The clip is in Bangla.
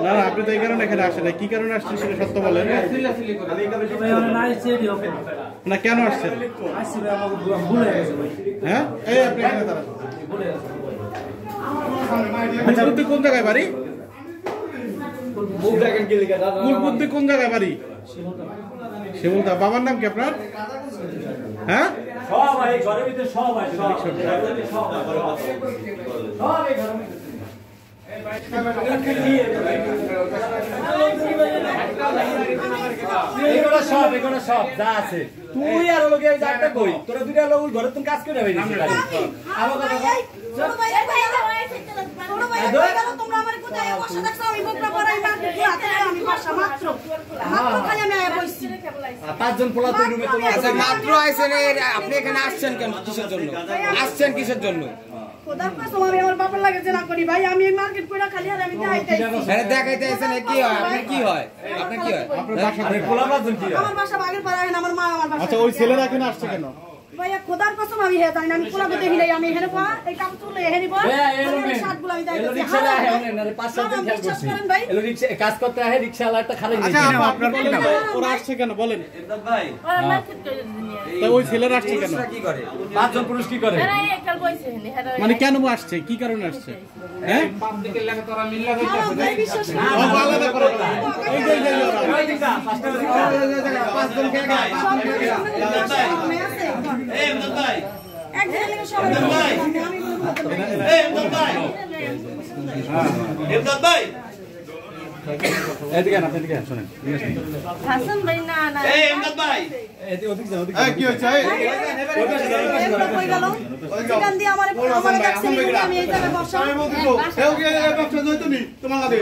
না আপনি তো এই কারণে এখানে আসেন, কি কারণে আসছেন সেটা সত্য বলেন। না কেন আসছেন? হ্যাঁ এই আপনি এখানে দাঁড়ান। ফুলবুদ্ধি কোন জায়গায় বাড়ি? ফুলবুদ্ধি কোন জায়গায় বাড়ি? শিমুলদা। বাবার নাম কি আপনার? হ্যাঁ তুই আর লোকে যাটা কই তোরা দুইটা লোক ঘরে তুমি কাজ করে হই দিছিস আমার কথা ছোট ভাই ছোট ভাই তোমরা আমারে কোথায় বসে দেখছো আমি বকরা পড়াই মার্কেট হাতে আমি বসা মাত্র খালি আমি আয়া বইছি পাঁচজন পোলা তো রুমে তোমরা আচ্ছা মাত্র আইছেন আপনি এখানে আসছেন কেন কিসের জন্য আসছেন কিসের জন্য খোদার কসম আমি আমার বাবার লাগে যে না করি ভাই আমি এই মার্কেট কইরা খালি আর আমি দেখাইতেছি আরে দেখাইতে আইছেন কি হয় আপনার কি হয় আপনার কি হয় আপনার বাসা আরে পোলা পাঁচজন কি আমার বাসা বাগের পাড়া আছে আমার মা আমার বাসা আচ্ছা ওই ছেলেরা এখানে আসছে কেন ভাইয়া খোদার কসম আমি হে জানি না আমি পোলাকে দেখি নাই আমি এখানে পা এই কাপড় তুলে এখানে পা এই শার্টগুলো আমি দেখাইতেছি এলো রিকশা আহে না 5-7 দিন খেয়াল করছি এলো রিকশা কাজ করতে আহে রিকশাওয়ালা একটা খালি আচ্ছা আপনার কি নাম ওরা আসছে কেন বলেন এরদাদ ভাই ওরা মার্কেট করে দিনি তো ওই ছেলেরা আসছে কেন কি করে পাঁচজন পুরুষ কি করে এরা একবার কইছে মানে কেন আসছে কি কারণে আসছে হ্যাঁ পাপ দিকে লাগে তোরা মিল লাগাইতাছে ও আলাদা করে এই যে ওই দিকটা পাঁচজন কে গায় এই এমদাদ ভাই এক জায়গায় সবাই এই এমদাদ ভাই এমদাদ ভাই এদিকে না এদিকে শুনেন হাসান ভাই না না এই এমদাদ ভাই এদিকে ওদিকে যাও ওদিকে কি হচ্ছে কই গেল গান দিয়ে আমারে দেখছেন আমি এই জায়গায় বসা এই ওকে বক্স জয় তুমি তোমার লাগে